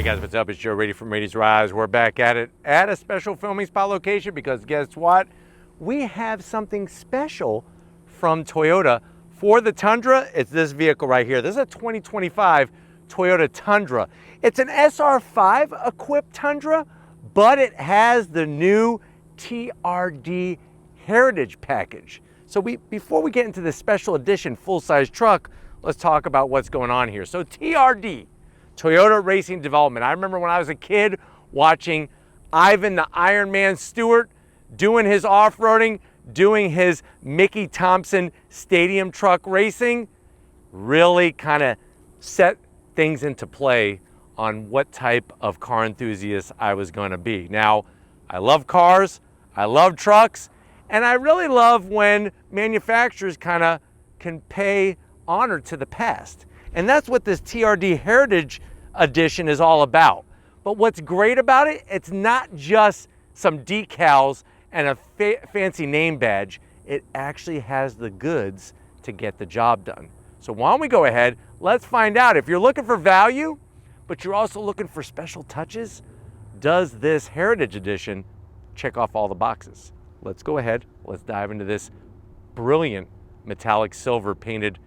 guys, what's up? It's Joe Rady from Rady's Rise. We're back at it at a special filming spot location because guess what? We have something special from Toyota for the Tundra. It's this vehicle right here. This is a 2025 Toyota Tundra. It's an SR5 equipped Tundra, but it has the new TRD Heritage package. So before we get into the special edition full-size truck, let's talk about what's going on here. So TRD, Toyota Racing Development. I remember when I was a kid watching Ivan the Iron Man Stewart doing his off-roading, doing his Mickey Thompson stadium truck racing, really kind of set things into play on what type of car enthusiast I was going to be. Now, I love cars, I love trucks, and I really love when manufacturers kind of can pay honor to the past. And that's what this TRD Heritage Edition is all about. But what's great about it, it's not just some decals and a fancy name badge. It actually has the goods to get the job done. So why don't we go ahead, let's find out. If you're looking for value, but you're also looking for special touches, does this Heritage Edition check off all the boxes? Let's go ahead, let's dive into this brilliant metallic silver painted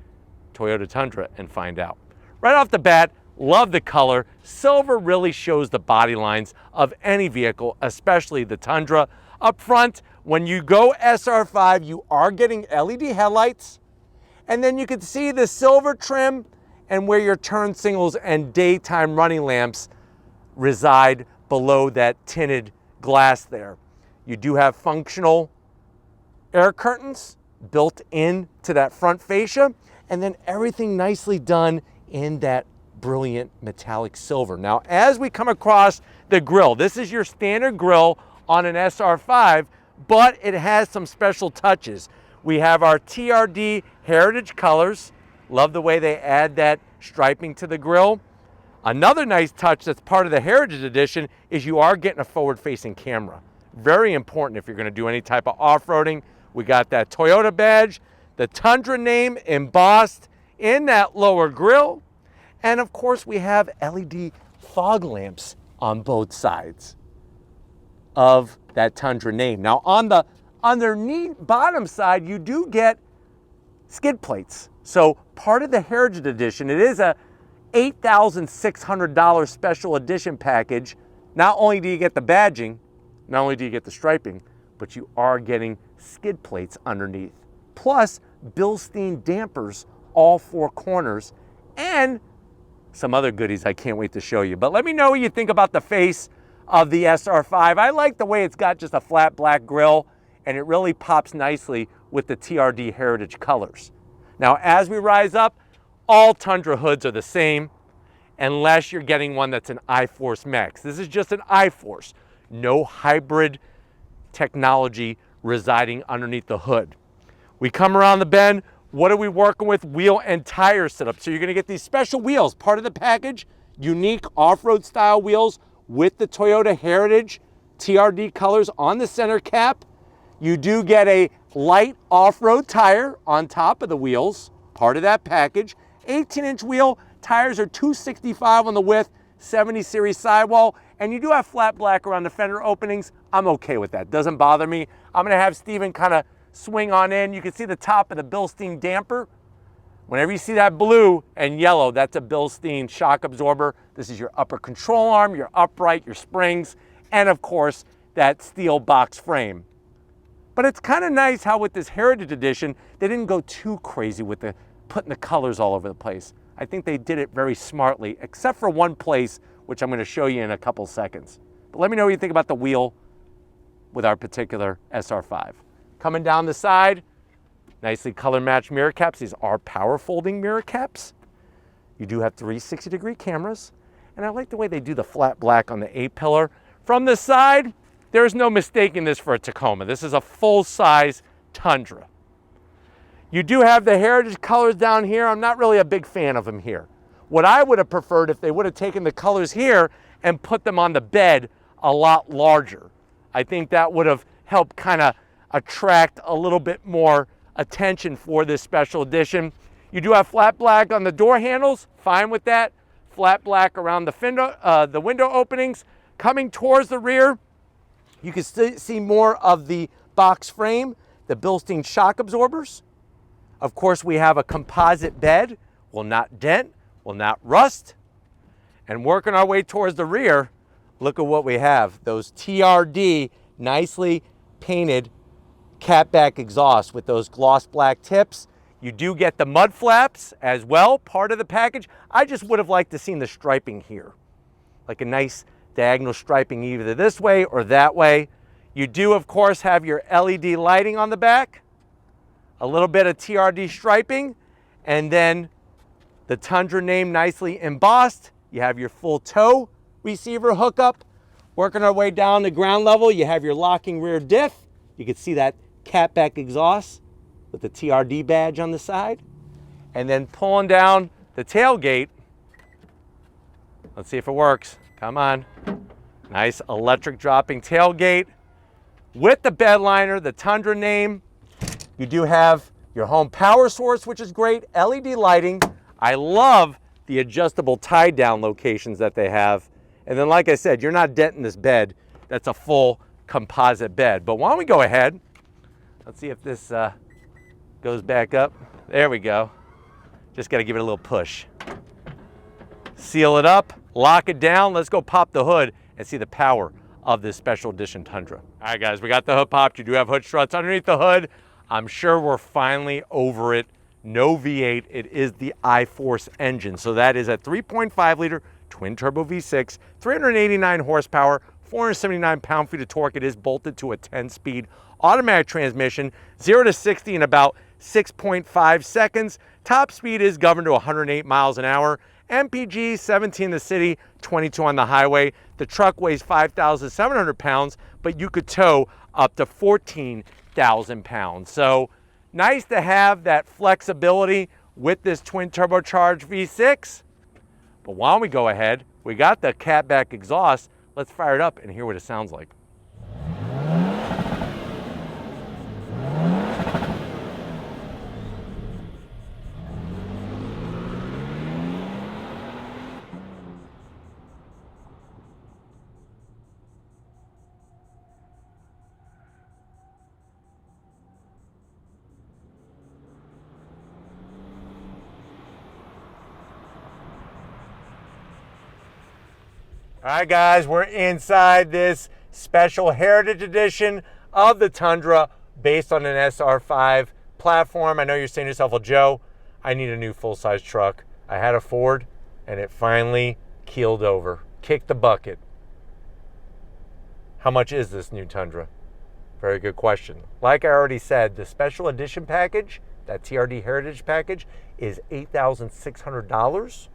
Toyota Tundra and find out. Right off the bat, love the color. Silver really shows the body lines of any vehicle, especially the Tundra. Up front, when you go SR5, you are getting LED headlights, and then you can see the silver trim and where your turn signals and daytime running lamps reside below that tinted glass there. You do have functional air curtains built into that front fascia, and then everything nicely done in that brilliant metallic silver. Now, as we come across the grille, this is your standard grille on an SR5, but it has some special touches. We have our TRD Heritage colors. Love the way they add that striping to the grille. Another nice touch that's part of the Heritage Edition is you are getting a forward-facing camera. Very important if you're going to do any type of off-roading. We got that Toyota badge, the Tundra name embossed in that lower grille, and of course we have LED fog lamps on both sides of that Tundra name. Now on the underneath bottom side, you do get skid plates. So part of the Heritage Edition, it is a $8,600 special edition package. Not only do you get the badging, not only do you get the striping, but you are getting skid plates underneath. Plus Bilstein dampers all four corners and some other goodies I can't wait to show you. But let me know what you think about the face of the SR5. I like the way it's got just a flat black grille, and it really pops nicely with the TRD Heritage colors. Now, as we rise up, all Tundra hoods are the same, unless you're getting one that's an iForce Max. This is just an iForce. No hybrid technology residing underneath the hood. We come around the bend. What are we working with? Wheel and tire setup. So you're gonna get these special wheels, part of the package, unique off-road style wheels with the Toyota Heritage TRD colors on the center cap. You do get a light off-road tire on top of the wheels, part of that package. 18-inch wheel, tires are 265 on the width, 70 series sidewall, and you do have flat black around the fender openings. I'm okay with that, doesn't bother me. I'm gonna have Steven kind of swing on in. You can see the top of the Bilstein damper. Whenever you see that blue and yellow, that's a Bilstein shock absorber. This is your upper control arm, your upright, your springs, and of course, that steel box frame. But it's kind of nice how with this Heritage Edition, they didn't go too crazy with putting the colors all over the place. I think they did it very smartly, except for one place, which I'm going to show you in a couple seconds. But let me know what you think about the wheel with our particular SR5. Coming down the side, nicely color matched mirror caps. These are power folding mirror caps. You do have 360-degree cameras, and I like the way they do the flat black on the A-pillar. From the side, there's no mistaking this for a Tacoma. This is a full-size Tundra. You do have the Heritage colors down here. I'm not really a big fan of them here. What I would have preferred if they would have taken the colors here and put them on the bed a lot larger. I think that would have helped kind of attract a little bit more attention for this special edition. You do have flat black on the door handles, fine with that. flat black around the window openings. Coming towards the rear, you can see more of the box frame, the Bilstein shock absorbers. Of course, we have a composite bed, will not dent, will not rust. And working our way towards the rear, look at what we have. Those TRD nicely painted catback exhaust with those gloss black tips. You do get the mud flaps as well, part of the package. I just would have liked to seen the striping here, like a nice diagonal striping either this way or that way. You do, of course, have your LED lighting on the back, a little bit of TRD striping, and then the Tundra name nicely embossed. You have your full tow receiver hookup. Working our way down to ground level, you have your locking rear diff. You can see that catback exhaust with the TRD badge on the side. And then pulling down the tailgate, let's see if it works. Come on. Nice electric dropping tailgate. With the bed liner, the Tundra name, you do have your home power source, which is great, LED lighting. I love the adjustable tie down locations that they have. And then, like I said, you're not denting this bed. That's a full composite bed. But why don't we go ahead? Let's see if this goes back up. There we go. Just got to give it a little push. Seal it up, lock it down. Let's go pop the hood and see the power of this special edition Tundra. All right, guys, we got the hood popped. You do have hood struts underneath the hood. I'm sure we're finally over it. No V8, it is the iForce engine. So that is a 3.5 liter twin turbo V6, 389 horsepower, 479 pound-feet of torque. It is bolted to a 10-speed automatic transmission, 0 to 60 in about 6.5 seconds. Top speed is governed to 108 miles an hour. MPG, 17 in the city, 22 on the highway. The truck weighs 5,700 pounds, but you could tow up to 14,000 pounds. So nice to have that flexibility with this twin turbocharged V6. But why don't we go ahead? We got the catback exhaust. Let's fire it up and hear what it sounds like. All right, guys, we're inside this special Heritage Edition of the Tundra based on an SR5 platform. I know you're saying to yourself, well, Joe, I need a new full-size truck. I had a Ford, and it finally keeled over, kicked the bucket. How much is this new Tundra? Very good question. Like I already said, the special edition package, that TRD Heritage package, is $8,600.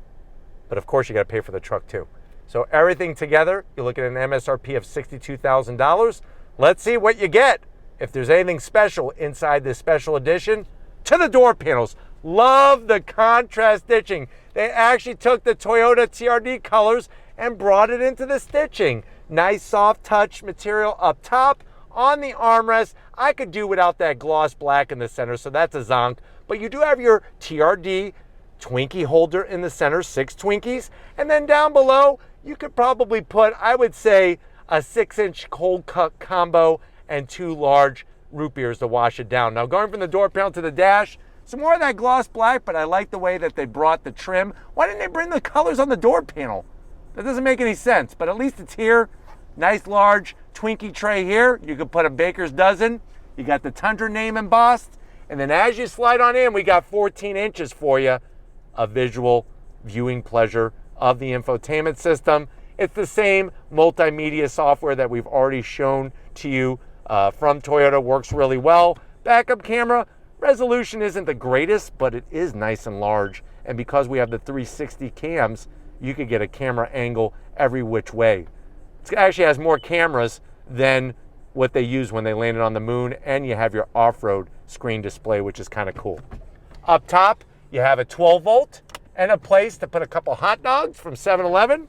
But of course, you got to pay for the truck too. So everything together, you look at an MSRP of $62,000. Let's see what you get. If there's anything special inside this special edition, to the door panels. Love the contrast stitching. They actually took the Toyota TRD colors and brought it into the stitching. Nice soft touch material up top. On the armrest, I could do without that gloss black in the center, so that's a zonk. But you do have your TRD Twinkie holder in the center, 6 Twinkies. And then down below, you could probably put, I would say, a 6-inch cold cut combo and 2 large root beers to wash it down. Now, going from the door panel to the dash, some more of that gloss black, but I like the way that they brought the trim. Why didn't they bring the colors on the door panel? That doesn't make any sense, but at least it's here. Nice large Twinkie tray here. You could put a baker's dozen. You got the Tundra name embossed. And then as you slide on in, we got 14 inches for you of visual viewing pleasure of the infotainment system. It's the same multimedia software that we've already shown to you from Toyota. Works really well. Backup camera, resolution isn't the greatest, but it is nice and large. And because we have the 360 cams, you could get a camera angle every which way. It actually has more cameras than what they use when they landed on the moon, and you have your off-road screen display, which is kind of cool. Up top, you have a 12-volt and a place to put a couple hot dogs from 7-Eleven.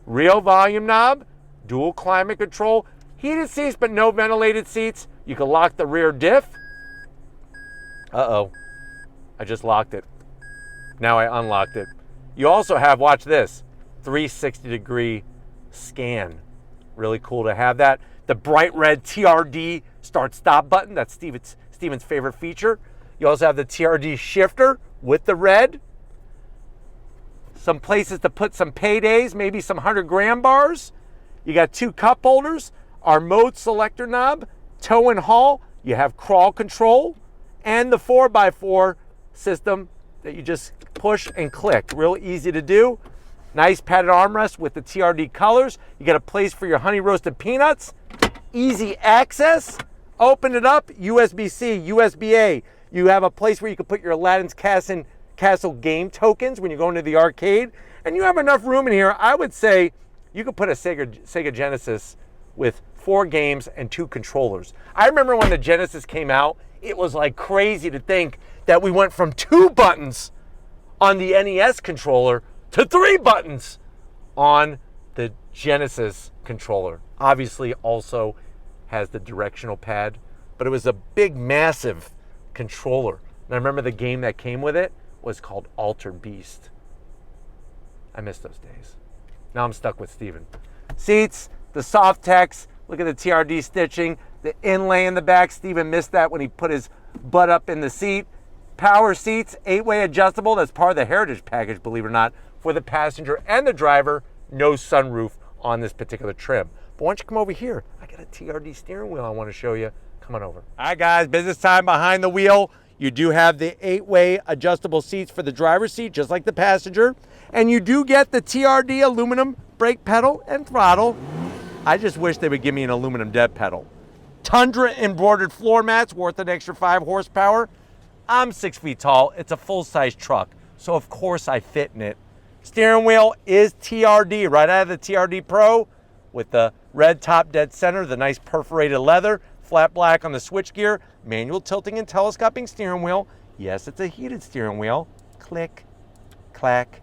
Real volume knob, dual climate control, heated seats but no ventilated seats. You can lock the rear diff. Uh-oh, I just locked it. Now I unlocked it. You also have, watch this, 360-degree scan. Really cool to have that. The bright red TRD start-stop button. That's Steven's favorite feature. You also have the TRD shifter with the red. Some places to put some paydays, maybe some 100-gram bars. You got 2 cup holders, our mode selector knob, tow and haul. You have crawl control, and the 4x4 system that you just push and click. Real easy to do. Nice padded armrest with the TRD colors. You got a place for your honey roasted peanuts. Easy access. Open it up, USB-C, USB-A. You have a place where you can put your Aladdin's Castle game tokens when you go into the arcade. And you have enough room in here. I would say you could put a Sega Genesis with 4 games and 2 controllers. I remember when the Genesis came out, it was like crazy to think that we went from 2 buttons on the NES controller to 3 buttons on the Genesis controller. Obviously also has the directional pad, but it was a big, massive controller. And I remember the game that came with it was called Altered Beast. I miss those days. Now I'm stuck with Steven. Seats, the soft text, look at the TRD stitching, the inlay in the back. Steven missed that when he put his butt up in the seat. Power seats, 8-way adjustable. That's part of the Heritage package, believe it or not, for the passenger and the driver. No sunroof on this particular trim. But why don't you come over here? I got a TRD steering wheel I want to show you. Come on over. All right, guys, business time behind the wheel. You do have the 8-way adjustable seats for the driver's seat, just like the passenger. And you do get the TRD aluminum brake pedal and throttle. I just wish they would give me an aluminum dead pedal. Tundra embroidered floor mats worth an extra 5 horsepower. I'm 6 feet tall. It's a full-size truck, so of course I fit in it. Steering wheel is TRD, right out of the TRD Pro, with the red top dead center, the nice perforated leather, flat black on the switchgear, manual tilting and telescoping steering wheel. Yes, it's a heated steering wheel. Click, clack.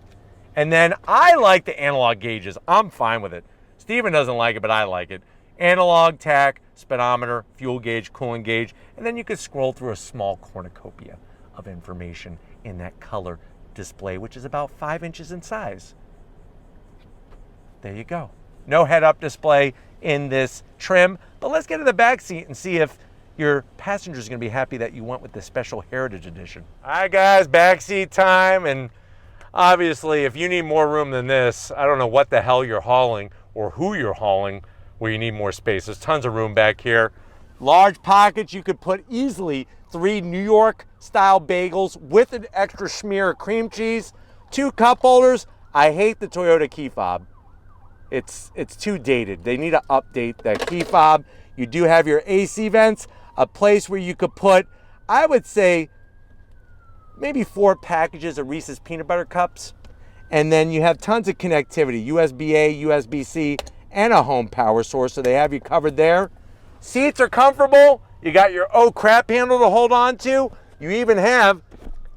And then I like the analog gauges. I'm fine with it. Steven doesn't like it, but I like it. Analog, tach, speedometer, fuel gauge, coolant gauge, and then you can scroll through a small cornucopia of information in that color display, which is about 5 inches in size. There you go. No head-up display in this trim, but let's get to the back seat and see if your passenger's gonna be happy that you went with the special Heritage Edition. All right, guys, back seat time, and obviously, if you need more room than this, I don't know what the hell you're hauling or who you're hauling where you need more space. There's tons of room back here. Large pockets, you could put easily 3 New York style bagels with an extra smear of cream cheese, 2 cup holders. I hate the Toyota key fob. It's too dated. They need to update that key fob. You do have your AC vents, a place where you could put, I would say, maybe 4 packages of Reese's peanut butter cups. And then you have tons of connectivity, USB-A, USB-C, and a home power source, so they have you covered there. Seats are comfortable. You got your oh crap handle to hold on to. You even have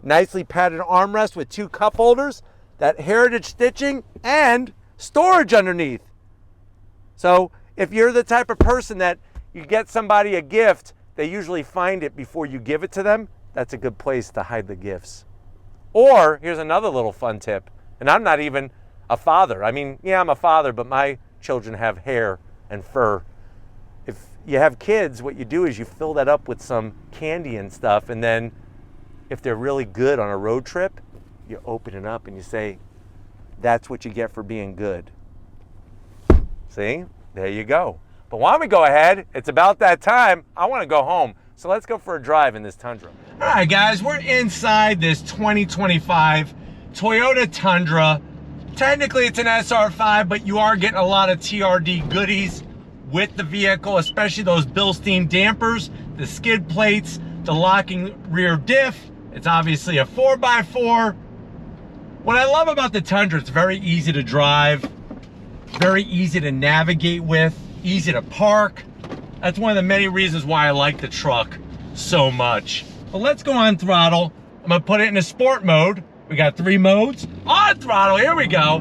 nicely padded armrest with 2 cup holders, that Heritage stitching, and storage underneath. So if you're the type of person that you get somebody a gift, they usually find it before you give it to them. That's a good place to hide the gifts. Or here's another little fun tip, and I'm not even a father. I mean, yeah, I'm a father, but my children have hair and fur. If you have kids, what you do is you fill that up with some candy and stuff, and then if they're really good on a road trip, you open it up and you say, that's what you get for being good. See? There you go. But why don't we go ahead? It's about that time. I want to go home. So let's go for a drive in this Tundra. All right, guys, we're inside this 2025 Toyota Tundra. Technically, it's an SR5, but you are getting a lot of TRD goodies with the vehicle, especially those Bilstein dampers, the skid plates, the locking rear diff. It's obviously a 4x4. What I love about the Tundra, it's very easy to drive, very easy to navigate with, easy to park. That's one of the many reasons why I like the truck so much. But let's go on throttle. I'm gonna put it in a sport mode. We got 3 modes. On throttle, here we go.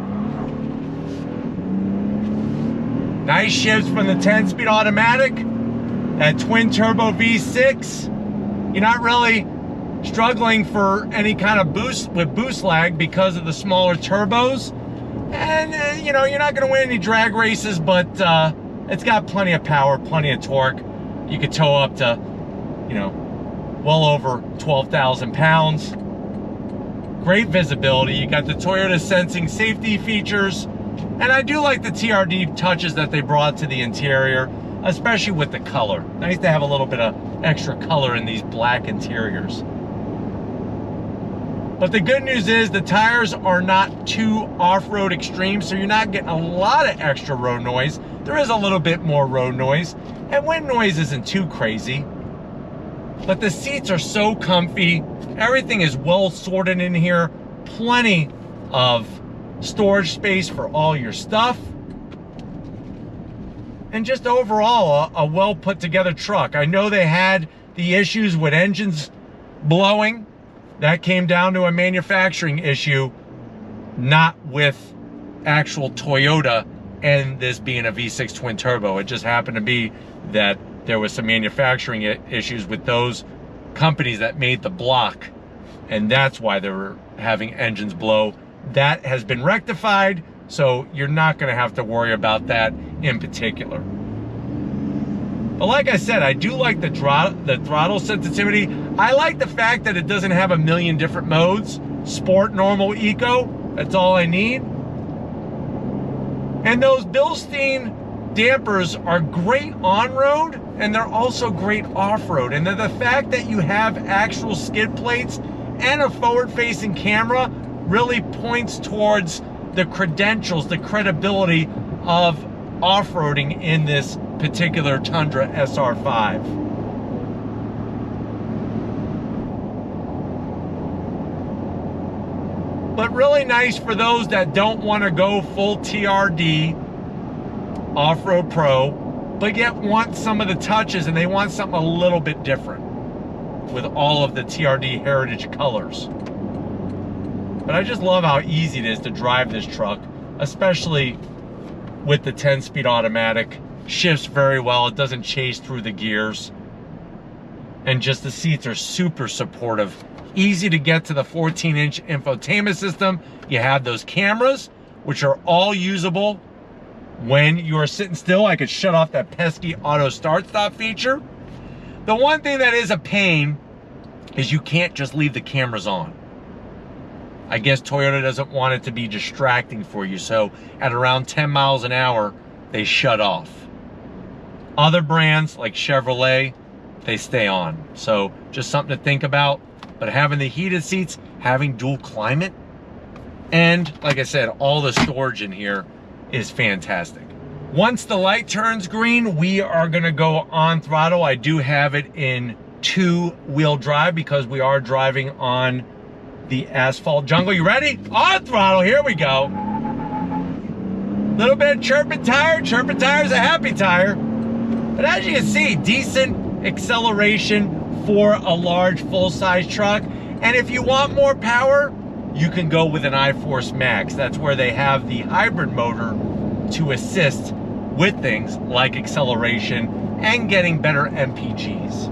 Nice shifts from the 10-speed automatic. That twin turbo V6. You're not really struggling for any kind of boost with boost lag because of the smaller turbos. And you know, you're not going to win any drag races, but it's got plenty of power, plenty of torque. You could tow up to, you know, well over 12,000 pounds. Great visibility. You got the Toyota sensing safety features. And I do like the TRD touches that they brought to the interior, especially with the color. Nice to have a little bit of extra color in these black interiors. But the good news is the tires are not too off-road extreme, so you're not getting a lot of extra road noise. There is a little bit more road noise, and wind noise isn't too crazy. But the seats are so comfy. Everything is well sorted in here. Plenty of storage space for all your stuff. And just overall, a well put together truck. I know they had the issues with engines blowing. That came down to a manufacturing issue, not with actual Toyota and this being a V6 twin turbo. It just happened to be that there was some manufacturing issues with those companies that made the block, and that's why they were having engines blow. That has been rectified, so you're not going to have to worry about that in particular. But like I said, I do like the throttle sensitivity. I like the fact that it doesn't have a million different modes. Sport, normal, eco, that's all I need. And those Bilstein dampers are great on-road, and they're also great off-road. And the fact that you have actual skid plates and a forward-facing camera really points towards the credentials, the credibility of off-roading in this particular Tundra SR5. But really nice for those that don't want to go full TRD off-road pro, but yet want some of the touches, and they want something a little bit different with all of the TRD heritage colors. But I just love how easy it is to drive this truck, especially with the 10-speed automatic. Shifts very well. It doesn't chase through the gears. And just the seats are super supportive. Easy to get to the 14-inch infotainment system. You have those cameras, which are all usable when you are sitting still. I could shut off that pesky auto start-stop feature. The one thing that is a pain is you can't just leave the cameras on. I guess Toyota doesn't want it to be distracting for you, so at around 10 miles an hour, they shut off. Other brands like Chevrolet, they stay on. So just something to think about. But having the heated seats, having dual climate, and like I said, all the storage in here is fantastic. Once the light turns green, we are gonna go on throttle. I do have it in 2-wheel drive because we are driving on the asphalt jungle. You ready? On throttle, here we go. Little bit of chirping tire. Chirping tire is a happy tire. But as you can see, decent acceleration for a large full-size truck. And if you want more power, you can go with an iForce Max. That's where they have the hybrid motor to assist with things like acceleration and getting better MPGs.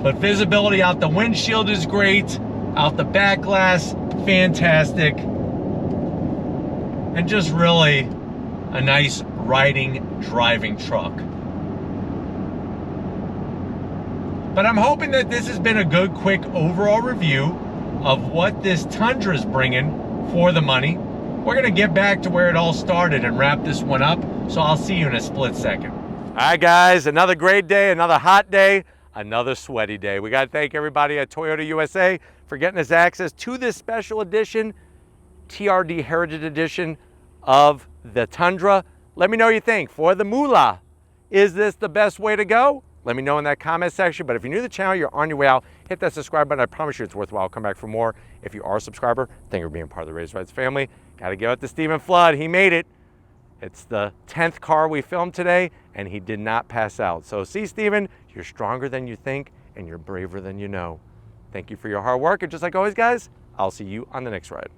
But visibility out the windshield is great. Out the back glass, fantastic. And just really a nice riding, driving truck. But I'm hoping that this has been a good, quick overall review of what this Tundra is bringing for the money. We're gonna get back to where it all started and wrap this one up, so I'll see you in a split second. All right, guys, another great day, another hot day, another sweaty day. We gotta thank everybody at Toyota USA for getting us access to this special edition, TRD Heritage Edition of the Tundra. Let me know what you think. For the moolah, is this the best way to go? Let me know in that comment section. But if you're new to the channel, you're on your way out, hit that subscribe button. I promise you it's worthwhile. I'll come back for more. If you are a subscriber, thank you for being part of the Raised Rights family. Got to give it to Stephen Flood. He made it. It's the 10th car we filmed today, and he did not pass out. So see, Stephen, you're stronger than you think, and you're braver than you know. Thank you for your hard work. And just like always, guys, I'll see you on the next ride.